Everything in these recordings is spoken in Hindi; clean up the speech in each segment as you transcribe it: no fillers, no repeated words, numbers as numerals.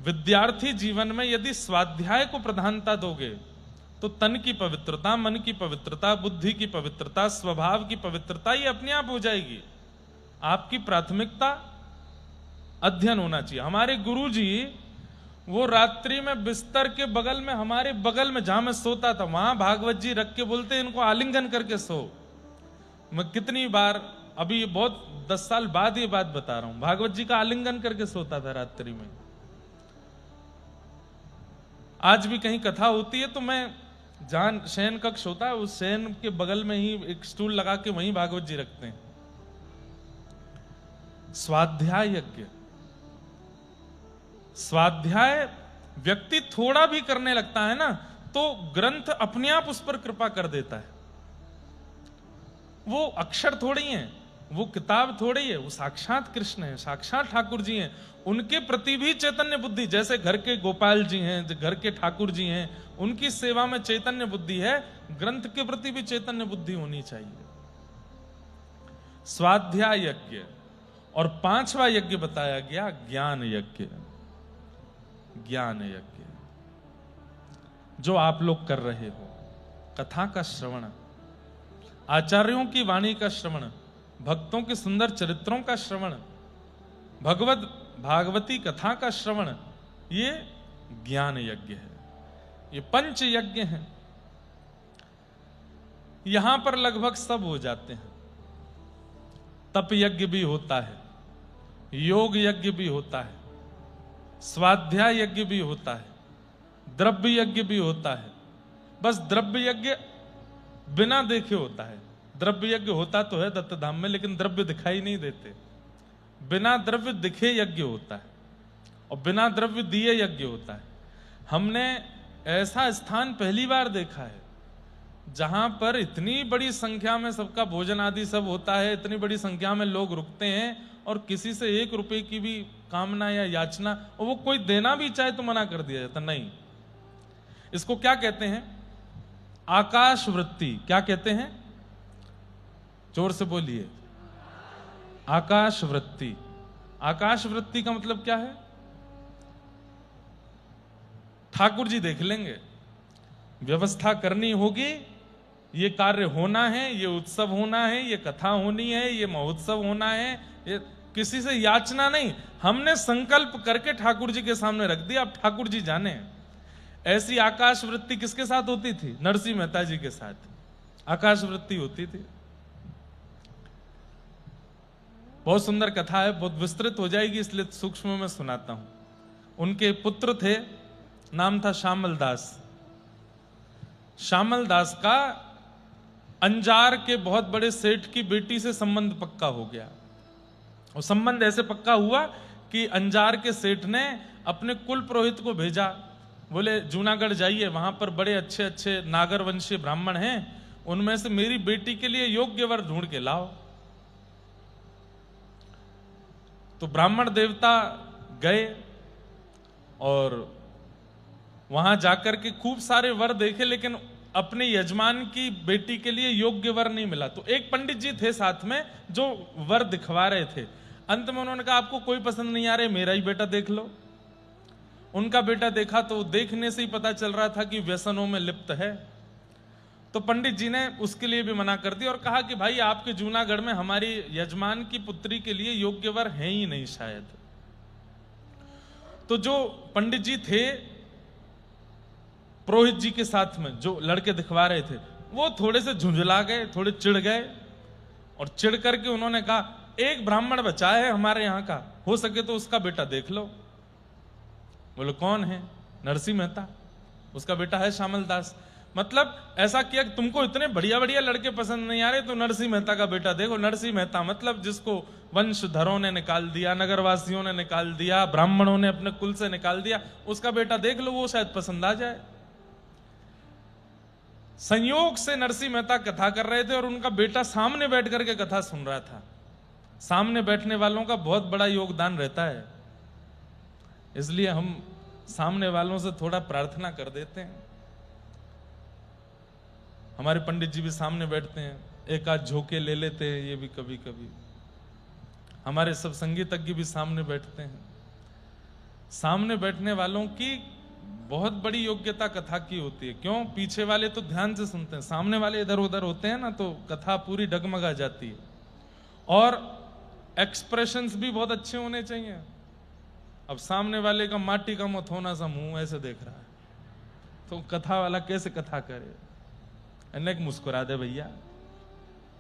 विद्यार्थी जीवन में यदि स्वाध्याय को प्रधानता दोगे तो तन की पवित्रता, मन की पवित्रता, बुद्धि की पवित्रता, स्वभाव की पवित्रता ये अपने आप हो जाएगी। आपकी प्राथमिकता अध्ययन होना चाहिए। हमारे गुरुजी वो रात्रि में बिस्तर के बगल में, हमारे बगल में जहां मैं सोता था, वहां भागवत जी रख के बोलते इनको आलिंगन करके सो। मैं कितनी बार, अभी ये बहुत 10 साल बाद ये बात बता रहा हूं, भागवत जी का आलिंगन करके सोता था रात्रि में। आज भी कहीं कथा होती है तो मैं, जहां शयन कक्ष होता है उस शयन के बगल में ही एक स्टूल लगा के वहीं भागवत जी रखते हैं। स्वाध्याय यज्ञ, स्वाध्याय व्यक्ति थोड़ा भी करने लगता है ना तो ग्रंथ अपने आप उस पर कृपा कर देता है। वो अक्षर थोड़ी है, वो किताब थोड़ी है, वो साक्षात कृष्ण है, साक्षात ठाकुर जी हैं। उनके प्रति भी चैतन्य बुद्धि, जैसे घर के गोपाल जी हैं, घर के ठाकुर जी हैं, उनकी सेवा में चैतन्य बुद्धि है, ग्रंथ के प्रति भी चैतन्य बुद्धि होनी चाहिए। स्वाध्याय यज्ञ। और 5वां यज्ञ बताया गया ज्ञान यज्ञ। ज्ञान यज्ञ जो आप लोग कर रहे हो, कथा का श्रवण, आचार्यों की वाणी का श्रवण, भक्तों के सुंदर चरित्रों का श्रवण, भागवती कथा का श्रवण, ये ज्ञान यज्ञ है। ये पंच यज्ञ हैं। यहां पर लगभग सब हो जाते हैं। तप यज्ञ भी होता है, योग यज्ञ भी होता है, स्वाध्याय यज्ञ भी होता है, द्रव्य यज्ञ भी होता है। बस द्रव्य यज्ञ बिना देखे होता है। द्रव्य यज्ञ होता तो है दत्त धाम में, लेकिन द्रव्य दिखाई नहीं देते। बिना द्रव्य दिखे यज्ञ होता है और बिना द्रव्य दिए यज्ञ होता है। हमने ऐसा स्थान पहली बार देखा है जहां पर इतनी बड़ी संख्या में सबका भोजन आदि सब होता है, इतनी बड़ी संख्या में लोग रुकते हैं और किसी से 1 रुपए की भी कामना या याचना, और वो कोई देना भी चाहे तो मना कर दिया जाता नहीं। इसको क्या कहते हैं? आकाश वृत्ति। क्या कहते हैं? जोर से बोलिए। आकाश वृत्ति। आकाश वृत्ति का मतलब क्या है? ठाकुर जी देख लेंगे, व्यवस्था करनी होगी, ये कार्य होना है, ये उत्सव होना है, ये कथा होनी है, ये महोत्सव होना है, ये किसी से याचना नहीं, हमने संकल्प करके ठाकुर जी के सामने रख दिया, अब ठाकुर जी जाने। ऐसी आकाश वृत्ति किसके साथ होती थी? नरसिंह मेहता जी के साथ आकाश वृत्ति होती थी। बहुत सुंदर कथा है, बहुत विस्तृत हो जाएगी इसलिए सूक्ष्म में सुनाता हूं। उनके पुत्र थे, नाम था श्यामल दास। श्यामल दास का अंजार के बहुत बड़े सेठ की बेटी से संबंध पक्का हो गया। और संबंध ऐसे पक्का हुआ कि अंजार के सेठ ने अपने कुल पुरोहित को भेजा, बोले जूनागढ़ जाइए, वहां पर बड़े अच्छे अच्छे नागर वंशीय ब्राह्मण हैं, उनमें से मेरी बेटी के लिए योग्य वर ढूंढ के लाओ। तो ब्राह्मण देवता गए और वहां जाकर के खूब सारे वर देखे, लेकिन अपने यजमान की बेटी के लिए योग्य वर नहीं मिला। तो एक पंडित जी थे साथ में जो वर दिखवा रहे थे। अंत में उन्होंने कहा आपको कोई पसंद नहीं आ रहा, मेरा ही बेटा देख लो। उनका बेटा देखा तो देखने से ही पता चल रहा था कि व्यसनों में लिप्त है। तो पंडित जी ने उसके लिए भी मना कर दिया और कहा कि भाई आपके जूनागढ़ में हमारी यजमान की पुत्री के लिए योग्य वर है ही नहीं शायद। तो जो पंडित जी थे पुरोहित जी के साथ में जो लड़के दिखवा रहे थे, वो थोड़े से झुंझला गए, थोड़े चिढ़ गए, और चिढ़ करके उन्होंने कहा एक ब्राह्मण बचा है हमारे यहां का, हो सके तो उसका बेटा देख लो। बोले कौन है? नरसिंह मेहता, उसका बेटा है श्यामल दास। मतलब ऐसा किया कि तुमको इतने बढ़िया बढ़िया लड़के पसंद नहीं आ रहे तो नरसिंह मेहता का बेटा देखो। नरसिंह मेहता मतलब जिसको वंशधरों ने निकाल दिया, नगरवासियों ने निकाल दिया, ब्राह्मणों ने अपने कुल से निकाल दिया, उसका बेटा देख लो, वो शायद पसंद आ जाए। संयोग से नरसिंह मेहता कथा कर रहे थे और उनका बेटा सामने बैठ करके कथा सुन रहा था। सामने बैठने वालों का बहुत बड़ा योगदान रहता है, इसलिए हम सामने वालों से थोड़ा प्रार्थना कर देते हैं। हमारे पंडित जी भी सामने बैठते हैं, एक आध झोंके ले लेते हैं ये भी कभी कभी। हमारे सब संगीतज्ञ भी सामने बैठते हैं। सामने बैठने वालों की बहुत बड़ी योग्यता कथा की होती है। क्यों? पीछे वाले तो ध्यान से सुनते हैं, सामने वाले इधर उधर होते हैं ना, तो कथा पूरी डगमगा जाती है। और एक्सप्रेशंस भी बहुत अच्छे होने चाहिए। अब सामने वाले का माटी का मथोना सा मुंह ऐसे देख रहा है, तो कथा वाला कैसे कथा करे? अनेक मुस्कुरा दे भैया,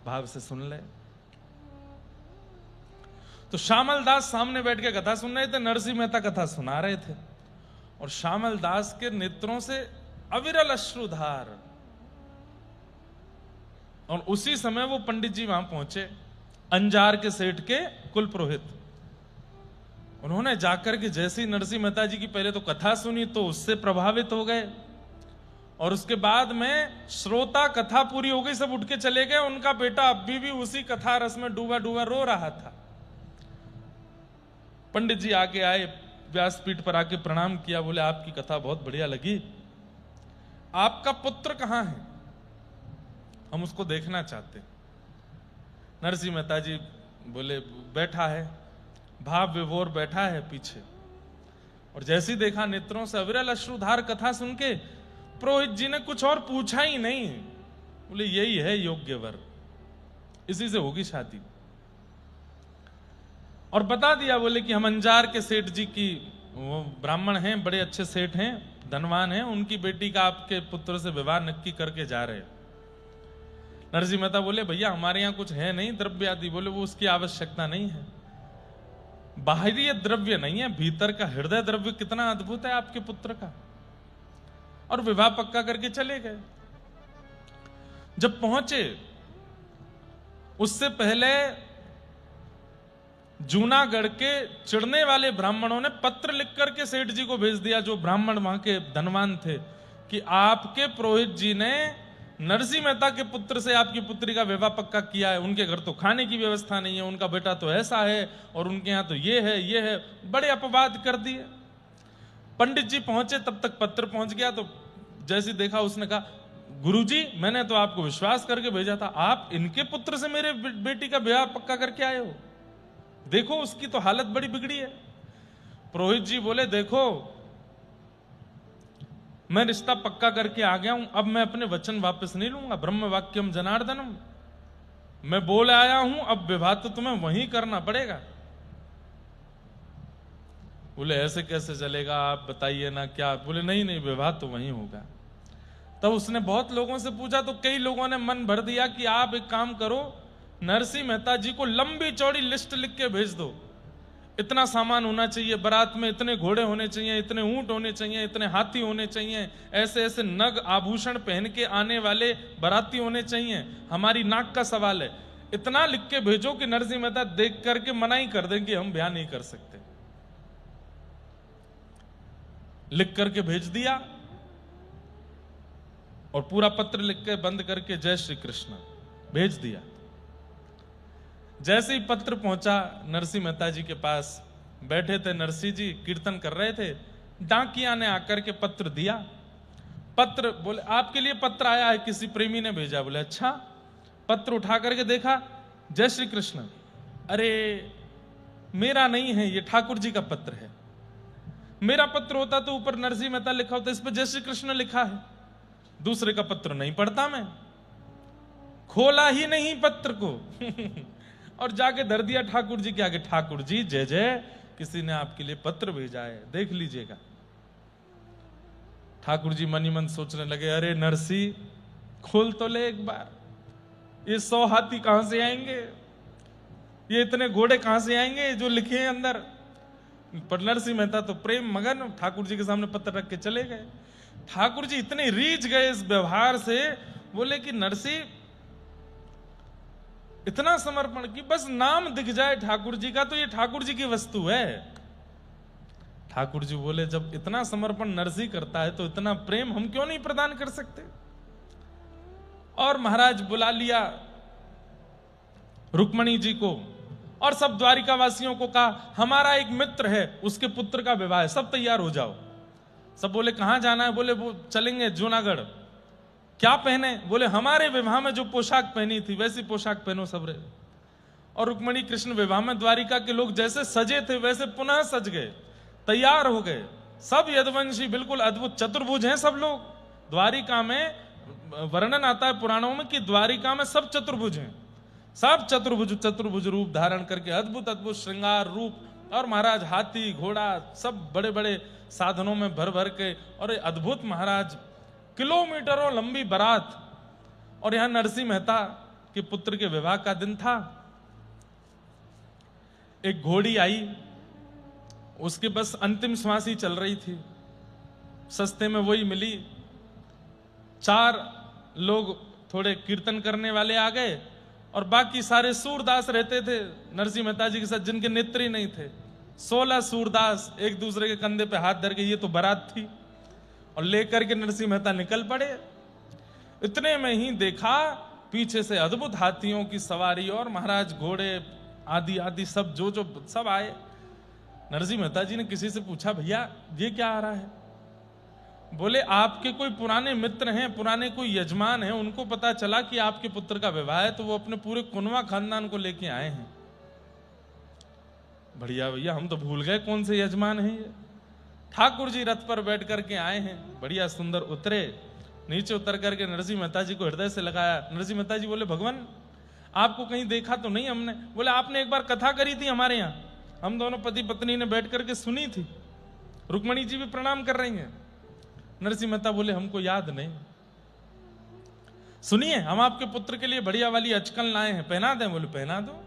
भाव से सुन ले। तो श्यामल दास सामने बैठ के कथा सुन रहे थे, नरसिंह मेहता कथा सुना रहे थे, और श्यामल दास के नेत्रों से अविरल अश्रुधार। और उसी समय वो पंडित जी वहां पहुंचे, अंजार के सेठ के कुल पुरोहित। उन्होंने जाकर के जैसे ही नरसिंह मेहता जी की पहले तो कथा सुनी तो उससे प्रभावित हो गए, और उसके बाद में श्रोता, कथा पूरी हो गई, सब उठ के चले गए। उनका बेटा अभी भी उसी कथा रस में डूबा डूबा रो रहा था। पंडित जी आगे आए, व्यासपीठ पर आके प्रणाम किया, बोले आपकी कथा बहुत बढ़िया लगी, आपका पुत्र कहां है? हम उसको देखना चाहते हैं। नरसिंह मेहता जी बोले बैठा है, भाव विभोर बैठा है पीछे। और जैसे ही देखा, नेत्रों से अविरल अश्रुधार, कथा सुन के पुरोहित जी ने कुछ और पूछा ही नहीं, बोले यही है योग्य वर, इसी से होगी शादी। और बता दिया, बोले कि हम अंजार के सेठ जी की, वो ब्राह्मण हैं, बड़े अच्छे सेठ हैं, धनवान हैं, उनकी बेटी का आपके पुत्र से विवाह नक्की करके जा रहे हैं। नरसिंह मेहता बोले भैया हमारे यहां कुछ है नहीं द्रव्य आदि। बोले वो उसकी आवश्यकता नहीं है, बाहरी द्रव्य नहीं है, भीतर का हृदय द्रव्य कितना अद्भुत है आपके पुत्र का। और विवाह पक्का करके चले गए। जब पहुंचे, उससे पहले जूनागढ़ के चिढ़ने वाले ब्राह्मणों ने पत्र लिख करके सेठ जी को भेज दिया, जो ब्राह्मण वहां के धनवान थे, कि आपके पुरोहित जी ने नरसिंह मेहता के पुत्र से आपकी पुत्री का विवाह पक्का किया है। उनके घर तो खाने की व्यवस्था नहीं है, उनका बेटा तो ऐसा है, और उनके यहां तो ये है, बड़े अपवाद कर दिए। पंडित जी पहुंचे, तब तक पत्र पहुंच गया। तो जैसे देखा, उसने कहा गुरुजी मैंने तो आपको विश्वास करके भेजा था, आप इनके पुत्र से मेरे बेटी का विवाह पक्का करके आए हो, देखो उसकी तो हालत बड़ी बिगड़ी है। पुरोहित जी बोले देखो मैं रिश्ता पक्का करके आ गया हूं, अब मैं अपने वचन वापस नहीं लूंगा। ब्रह्म वाक्यम जनार्दनम, मैं बोल आया हूं, अब विवाह तो तुम्हें वहीं करना पड़ेगा। बोले ऐसे कैसे चलेगा, आप बताइए ना क्या। बोले नहीं नहीं, विवाह तो वहीं होगा। तब उसने बहुत लोगों से पूछा, तो कई लोगों ने मन भर दिया कि आप एक काम करो, नरसिंह मेहता जी को लंबी चौड़ी लिस्ट लिख के भेज दो, इतना सामान होना चाहिए बारात में, इतने घोड़े होने चाहिए, इतने ऊंट होने चाहिए, इतने हाथी होने चाहिए, ऐसे ऐसे नग आभूषण पहन के आने वाले बाराती होने चाहिए, हमारी नाक का सवाल है। इतना लिख के भेजो कि नरसिंह मेहता देख करके मना ही कर दें कि हम ब्याह नहीं कर सकते। लिख करके भेज दिया, और पूरा पत्र लिख के बंद करके जय श्री कृष्ण भेज दिया। जैसे ही पत्र पहुंचा नरसिंह मेहता जी के पास, बैठे थे नरसिंह जी, कीर्तन कर रहे थे, डाकिया ने आकर के पत्र दिया। पत्र, बोले आपके लिए पत्र आया है, किसी प्रेमी ने भेजा। बोले अच्छा। पत्र उठा करके देखा, जय श्री कृष्ण। अरे मेरा नहीं है, ये ठाकुर जी का पत्र है। मेरा पत्र होता तो ऊपर नरसिंह मेहता लिखा होता, इस पर जय श्री कृष्ण लिखा है। दूसरे का पत्र नहीं पढ़ता मैं, खोला ही नहीं पत्र को और जाके धर दिया ठाकुर जी के आगे, ठाकुर जी जय जय, किसी ने आपके लिए पत्र भेजा है, देख लीजिएगा। ठाकुर जी मन ही मन सोचने लगे, अरे नरसिंह खोल तो ले एक बार, ये 100 हाथी कहां से आएंगे, ये इतने घोड़े कहां से आएंगे जो लिखे हैं अंदर। पर नरसिंह मेहता तो प्रेम मगन ठाकुर जी के सामने पत्र रख के चले गए। ठाकुर जी इतने रीझ गए इस व्यवहार से, बोले कि नरसिंह इतना समर्पण कि बस नाम दिख जाए ठाकुर जी का तो ये ठाकुर जी की वस्तु है। ठाकुर जी बोले जब इतना समर्पण नरसिंह करता है तो इतना प्रेम हम क्यों नहीं प्रदान कर सकते। और महाराज बुला लिया रुक्मणी जी को, और सब द्वारिका वासियों को कहा हमारा एक मित्र है, उसके पुत्र का विवाह है, सब तैयार हो जाओ। सब बोले कहां जाना है। बोले वो चलेंगे जूनागढ़। क्या पहने। बोले हमारे विवाह में जो पोशाक पहनी थी वैसी पोशाक पहनो सबरे। और रुक्मणी कृष्ण विवाह में द्वारिका के लोग जैसे सजे थे वैसे पुनः सज गए। तैयार हो गए। सब यदुवंशी, बिल्कुल अद्भुत चतुर्भुज हैं सब लोग। द्वारिका में वर्णन आता है पुराणों में कि द्वारिका में सब चतुर्भुज हैं, सब चतुर्भुज रूप धारण करके अद्भुत अद्भुत श्रृंगार रूप, और महाराज हाथी घोड़ा सब बड़े बड़े साधनों में भर भर के, और अद्भुत महाराज किलोमीटरों लंबी बारात। और यहां नरसिंह मेहता के पुत्र के विवाह का दिन था। एक घोड़ी आई, उसके बस अंतिम श्वास ही चल रही थी, सस्ते में वही मिली। 4 लोग थोड़े कीर्तन करने वाले आ गए, और बाकी सारे सूरदास रहते थे नरसिंह मेहता जी के साथ, जिनके नेत्र ही नहीं थे। 16 सूरदास एक दूसरे के कंधे पे हाथ धर के, ये तो बारात थी, और लेकर के नरसिंह मेहता निकल पड़े। इतने में ही देखा पीछे से अद्भुत हाथियों की सवारी, और महाराज घोड़े आदि आदि सब जो सब आए। नरसिंह मेहता जी ने किसी से पूछा, भैया ये क्या आ रहा है? बोले आपके कोई पुराने मित्र हैं, पुराने कोई यजमान हैं, उनको पता चला कि आपके पुत्र का विवाह है, तो वो अपने पूरे कुनवा खानदान को लेके आए हैं। बढ़िया भैया, हम तो भूल गए कौन से यजमान हैं ये। ठाकुर जी रथ पर बैठ करके आए हैं, बढ़िया सुंदर उतरे। नीचे उतर करके नरसिंह मेहता जी को हृदय से लगाया। नरसिंह मेहता जी बोले, भगवान आपको कहीं देखा तो नहीं हमने? बोले आपने एक बार कथा करी थी हमारे यहाँ, हम दोनों पति पत्नी ने बैठ करके सुनी थी, रुक्मणी जी भी प्रणाम कर रही हैं। नरसिंह मेहता बोले, हमको याद नहीं। सुनिए, हम आपके पुत्र के लिए बढ़िया वाली अचकन लाए हैं, पहना दें? बोले पहना दो।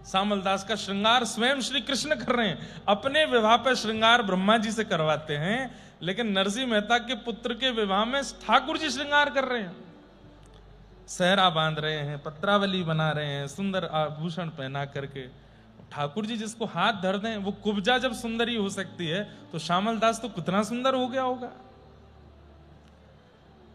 सामल दास का श्रृंगार स्वयं श्री कृष्ण कर रहे हैं। अपने विवाह पे श्रृंगार ब्रह्मा जी से करवाते हैं, लेकिन नरसिंह मेहता के पुत्र के विवाह में ठाकुर जी श्रृंगार कर रहे हैं। सहरा बांध रहे हैं, पत्रावली बना रहे हैं, सुंदर आभूषण पहना करके। ठाकुर जी जिसको हाथ धर दें, वो कुब्जा जब सुंदरी हो सकती है, तो श्यामल दास तो कितना सुंदर हो गया होगा।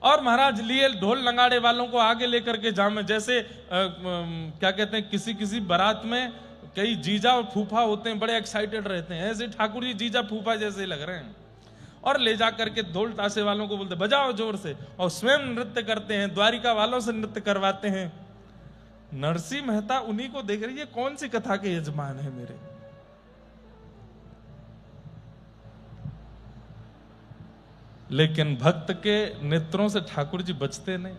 और महाराज लिए ढोल नगाड़े वालों को आगे लेकर के जामे, जैसे क्या कहते हैं, किसी किसी बारात में कई जीजा और फूफा होते हैं, बड़े एक्साइटेड रहते हैं, ऐसे ठाकुर जी जीजा फूफा जैसे लग रहे हैं। और ले जा करके ढोल ताशे वालों को बोलते बजाओ जोर से, और स्वयं नृत्य करते हैं, द्वारिका वालों से नृत्य करवाते हैं। नरसिंह मेहता उन्हीं को देख रही है, कौन सी कथा के यजमान है मेरे। लेकिन भक्त के नेत्रों से ठाकुर जी बचते नहीं।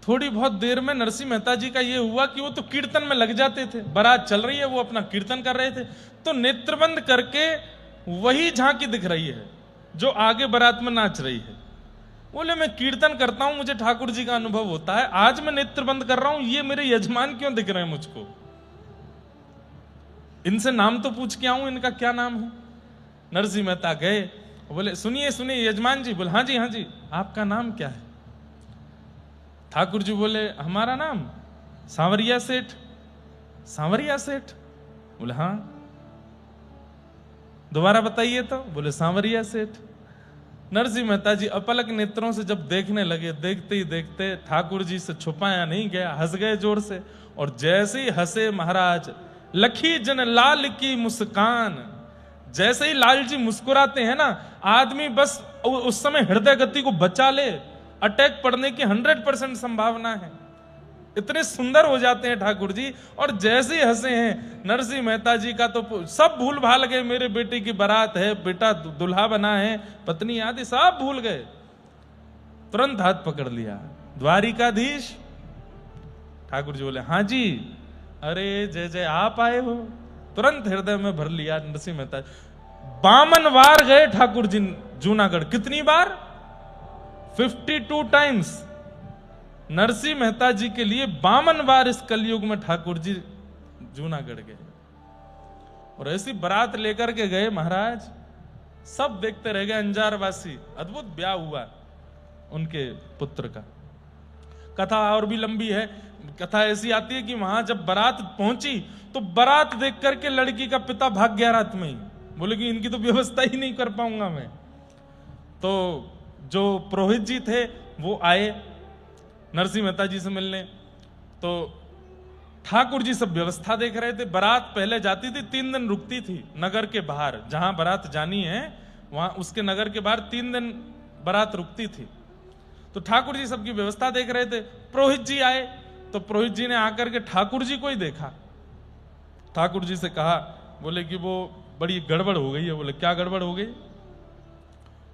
थोड़ी बहुत देर में नरसिंह मेहता जी का यह हुआ कि वो तो कीर्तन में लग जाते थे, बारात चल रही है, वो अपना कीर्तन कर रहे थे, तो नेत्रबंद करके वही झांकी दिख रही है जो आगे बारात में नाच रही है। बोले मैं कीर्तन करता हूं, मुझे ठाकुर जी का अनुभव होता है, आज मैं नेत्र बंद कर रहा हूं, ये मेरे यजमान क्यों दिख रहे हैं मुझको? इनसे नाम तो पूछ के आऊं, इनका क्या नाम है? नरसिंह मेहता गए, बोले सुनिए सुनिए यजमान जी। बोले हाँ जी, आपका नाम क्या है? ठाकुर जी बोले हमारा नाम सांवरिया सेठ। सांवरिया सेठ? बोले हाँ। दोबारा बताइए तो। बोले सांवरिया सेठ। नरसिंह मेहता जी अपलक नेत्रों से जब देखने लगे, देखते ही देखते ठाकुर जी से छुपाया नहीं गया, हंस गए जोर से। और जैसे ही हंसे महाराज, लखी जन लाल की मुस्कान, जैसे ही लाल जी मुस्कुराते हैं ना, आदमी बस उस समय हृदय गति को बचा ले, अटैक पड़ने की 100% संभावना है। इतने सुंदर हो जाते हैं ठाकुर जी। और जैसे ही हंसे हैं नरसिंह मेहता जी का तो सब भूल भाल गए, मेरे बेटे की बारात है, बेटा दुल्हा बना है, पत्नी आदि सब भूल गए। तुरंत हाथ पकड़ लिया, द्वारिकाधीश। ठाकुर जी बोले हाँ जी। अरे जय जय, आप आए हो। तुरंत हृदय में भर लिया नरसिंह मेहता। 52 बार गए ठाकुर जी जूनागढ़। कितनी बार? 52 टाइम्स। नरसिंह मेहता जी के लिए 52 बार इस कलयुग में ठाकुर जी जूनागढ़ गए। और ऐसी बारात लेकर के गए महाराज, सब देखते रह गए, अंजारवासी। अद्भुत ब्याह हुआ उनके पुत्र का। कथा और भी लंबी है। कथा ऐसी आती है कि वहां जब बारात पहुंची तो बारात देख करके लड़की का पिता भाग गया रात में ही। बोले कि इनकी तो व्यवस्था ही नहीं कर पाऊंगा मैं। तो जो पुरोहित जी थे वो आए नरसिंह मेहता जी से मिलने। तो ठाकुर जी सब व्यवस्था देख रहे थे। बारात पहले जाती थी, 3 दिन रुकती थी नगर के बाहर, जहां बारात जानी है वहां उसके नगर के बाहर 3 दिन बारात रुकती थी। तो ठाकुर जी सबकी व्यवस्था देख रहे थे। पुरोहित जी आए तो पुरोहित जी ने आकर के ठाकुर जी को ही देखा। ठाकुर जी से कहा, बोले कि वो बड़ी गड़बड़ हो गई है। बोले क्या गड़बड़ हो गई?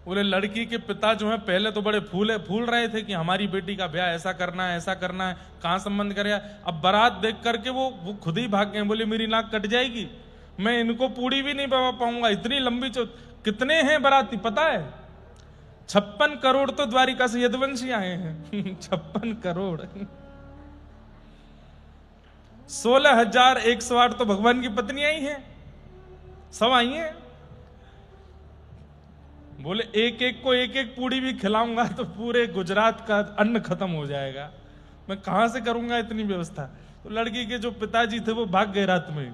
बोले लड़की के पिता जो है पहले तो बड़े फूल रहे थे कि हमारी बेटी का ब्याह ऐसा करना है, ऐसा करना है, कहां संबंध करे। अब बारात देख करके वो खुद ही भाग गए। बोले मेरी नाक कट जाएगी, मैं इनको पूड़ी भी नहीं बना पाऊंगा, इतनी लंबी कितने हैं बाराती पता है? 56 करोड़ तो द्वारिका से यदुवंशी आए हैं। 56 करोड़। 16,108 तो भगवान की पत्नियां ही हैं, सब आई हैं। बोले एक एक को एक एक पूड़ी भी खिलाऊंगा तो पूरे गुजरात का अन्न खत्म हो जाएगा, मैं कहां से करूंगा इतनी व्यवस्था। तो लड़की के जो पिताजी थे वो भाग गए रात में,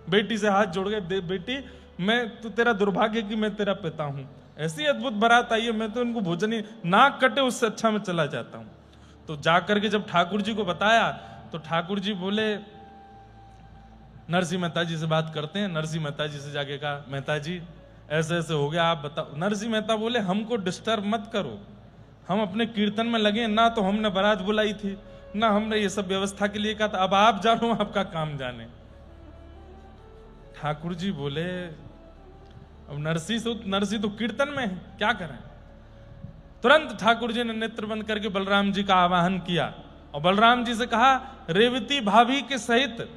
बेटी से हाथ जोड़ गए, बेटी मैं तो तेरा दुर्भाग्य कि मैं तेरा पिता हूं, ऐसी अद्भुत बारात आई है, मैं तो उनको भोजन ही नाक कटे उससे अच्छा मैं चला जाता हूं। तो जाकर के जब ठाकुर जी को बताया तो ठाकुर जी बोले नरसिंह मेहता जी से बात करते हैं। नरसिंह मेहता जी से जाके कहा मेहता जी ऐसे ऐसे हो गया, आप बताओ। नरसिंह मेहता बोले हमको डिस्टर्ब मत करो, हम अपने कीर्तन में लगे, ना तो हमने बारात बुलाई थी ना हमने ये सब व्यवस्था के लिए कहा था, अब आप जानो आपका काम जाने। ठाकुर जी बोले अब नरसिंह तो कीर्तन में है, क्या करें। तुरंत ठाकुर जी ने नेत्र बंद करके बलराम जी का आवाहन किया और बलराम जी से कहा रेवती भाभी के सहित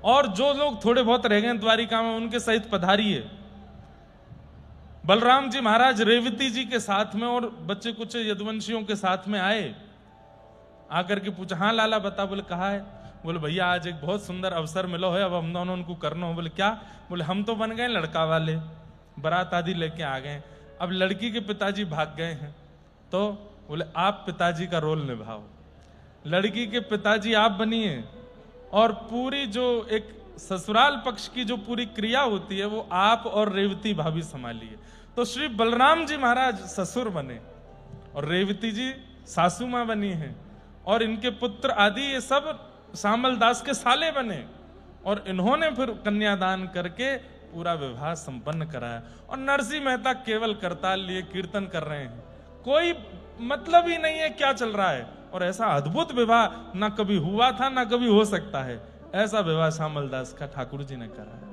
और जो लोग थोड़े बहुत रह गए द्वारिका में उनके सहित पधारिए। बलराम जी महाराज रेवती जी के साथ में और बच्चे कुछ यदुवंशियों के साथ में आए, आकर के पूछा हाँ लाला बता। बोले कहा है? बोले भैया आज एक बहुत सुंदर अवसर मिलो है, अब हम दोनों उनको करना हो। बोले क्या? बोले हम तो बन गए लड़का वाले, बारात आदि लेके आ गए, अब लड़की के पिताजी भाग गए हैं, तो बोले आप पिताजी का रोल निभाओ, लड़की के पिताजी आप बनिए और पूरी जो एक ससुराल पक्ष की जो पूरी क्रिया होती है वो आप और रेवती भाभी संभालिए। तो श्री बलराम जी महाराज ससुर बने और रेवती जी सासू मां बनी हैं और इनके पुत्र आदि ये सब श्यामल दास के साले बने और इन्होंने फिर कन्यादान करके पूरा विवाह संपन्न कराया। और नरसिंह मेहता केवल करताल लिए कीर्तन कर रहे हैं, कोई मतलब ही नहीं है क्या चल रहा है। और ऐसा अद्भुत विवाह ना कभी हुआ था ना कभी हो सकता है, ऐसा विवाह श्यामल दास का ठाकुर जी ने कराया।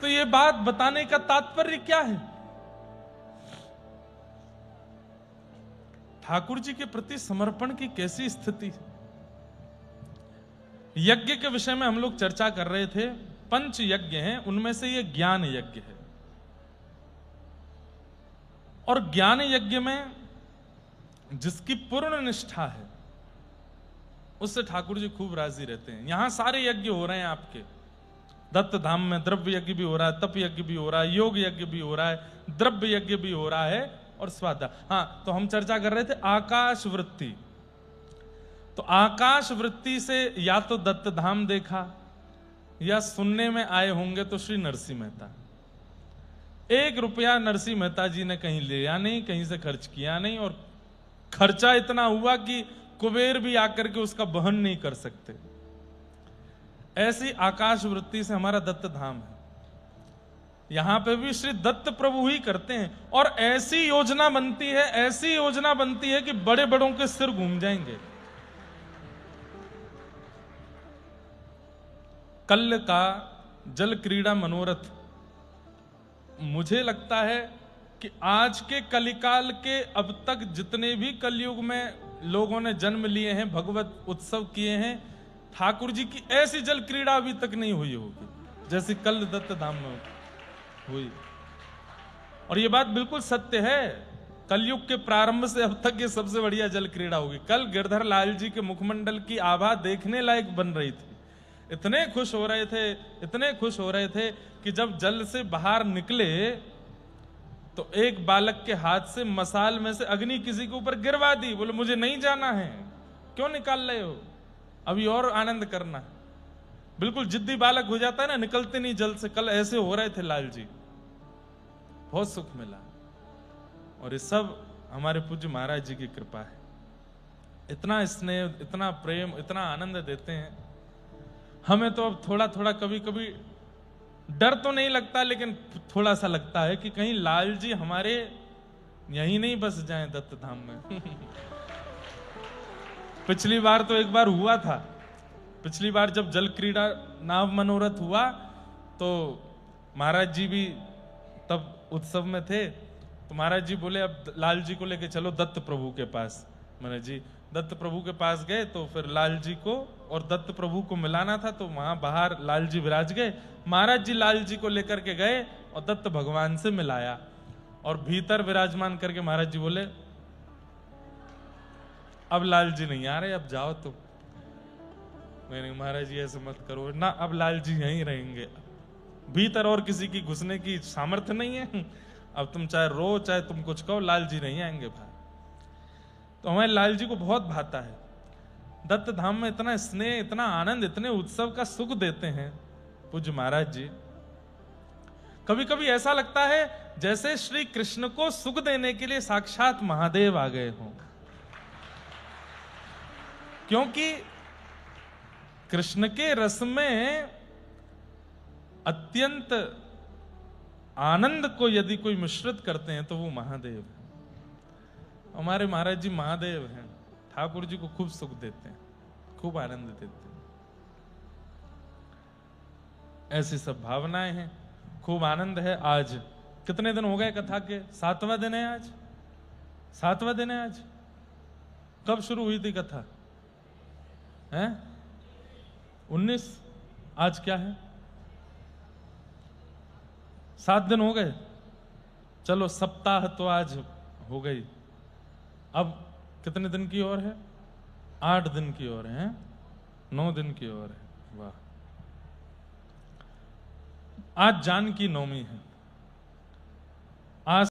तो ये बात बताने का तात्पर्य क्या है? ठाकुर जी के प्रति समर्पण की कैसी स्थिति है। यज्ञ के विषय में हम लोग चर्चा कर रहे थे, 5 यज्ञ हैं, उनमें से ये ज्ञान यज्ञ है। और ज्ञान यज्ञ में जिसकी पूर्ण निष्ठा है उससे ठाकुर जी खूब राजी रहते हैं। यहां सारे यज्ञ हो रहे हैं आपके दत्त धाम में, द्रव्य यज्ञ भी हो रहा है, तप यज्ञ भी हो रहा है, योग यज्ञ भी हो रहा है, द्रव्य यज्ञ भी हो रहा है और स्वाध्याय। हाँ, तो हम चर्चा कर रहे थे आकाश वृत्ति। तो आकाश वृत्ति से या तो दत्त धाम देखा या सुनने में आए होंगे तो श्री नरसिंह मेहता। 1 रुपया नरसिंह मेहता जी ने कहीं लिया नहीं, कहीं से खर्च किया नहीं, और खर्चा इतना हुआ कि कुबेर भी आकर के उसका वहन नहीं कर सकते। ऐसी आकाश वृत्ति से हमारा दत्त धाम है। यहां पे भी श्री दत्त प्रभु ही करते हैं और ऐसी योजना बनती है, ऐसी योजना बनती है कि बड़े बड़ों के सिर घूम जाएंगे। कल का जल क्रीड़ा मनोरथ, मुझे लगता है कि आज के कलिकाल के अब तक जितने भी कलयुग में लोगों ने जन्म लिए हैं, भगवत उत्सव किए हैं, ठाकुर जी की ऐसी जल क्रीड़ा अभी तक नहीं हुई होगी जैसे कल दत्त धाम में हुई। और ये बात बिल्कुल सत्य है, कलयुग के प्रारंभ से अब तक ये सबसे बढ़िया जल क्रीड़ा होगी। कल गिरधर लाल जी के मुखमंडल की आभा देखने लायक बन रही थी। इतने खुश हो रहे थे, इतने खुश हो रहे थे कि जब जल से बाहर निकले तो एक बालक के हाथ से मसाल में से अग्नि किसी के ऊपर गिरवा दी। बोले मुझे नहीं जाना है, क्यों निकाल रहे हो, अभी और आनंद करना है। बिल्कुल जिद्दी बालक हो जाता है ना, निकलते नहीं जल से। कल ऐसे हो रहे थे लाल जी, बहुत सुख मिला। और ये सब हमारे पूज्य महाराज जी की कृपा है। इतना स्नेह, इतना प्रेम, इतना आनंद देते हैं। हमें तो अब थोड़ा थोड़ा कभी कभी डर तो नहीं लगता, लेकिन थोड़ा सा लगता है कि कहीं लाल जी हमारे यहीं नहीं बस जाएं दत्त धाम में। पिछली बार तो एक बार हुआ था, पिछली बार जब जल क्रीड़ा नाव मनोरथ हुआ तो महाराज जी भी तब उत्सव में थे, तो महाराज जी बोले अब लाल जी को लेके चलो दत्त प्रभु के पास। मैंने जी दत्त प्रभु के पास गए तो फिर लाल जी को और दत्त प्रभु को मिलाना था, तो वहां बाहर लाल जी विराज गए। महाराज जी लाल जी को लेकर के गए और दत्त भगवान से मिलाया, और भीतर विराजमान करके महाराज जी बोले अब लाल जी नहीं आ रहे, अब जाओ तुम। मैंने महाराज जी ऐसे मत करो ना, अब लाल जी यहीं रहेंगे, भीतर और किसी की घुसने की सामर्थ्य नहीं है, अब तुम चाहे रो चाहे तुम कुछ कहो, लाल जी नहीं आएंगे भाई। तो हमारे लाल जी को बहुत भाता है, दत्त धाम में इतना स्नेह, इतना आनंद, इतने उत्सव का सुख देते हैं पूज्य महाराज जी। कभी कभी ऐसा लगता है जैसे श्री कृष्ण को सुख देने के लिए साक्षात महादेव आ गए हों, क्योंकि कृष्ण के रस में अत्यंत आनंद को यदि कोई मिश्रित करते हैं तो वो महादेव है। हमारे महाराज जी महादेव हैं, ठाकुर जी को खूब सुख देते हैं, खूब आनंद देते हैं। ऐसी सब भावनाएं हैं, खूब आनंद है। आज कितने दिन हो गए कथा के? 7वां दिन है आज, 7वां दिन है आज। कब शुरू हुई थी कथा? हैं 19, आज क्या है? 7 दिन हो गए। चलो सप्ताह तो आज हो गई, अब कितने दिन की ओर है? 8 दिन की ओर है, 9 दिन की ओर है। वाह, आज जानकी नवमी है। आज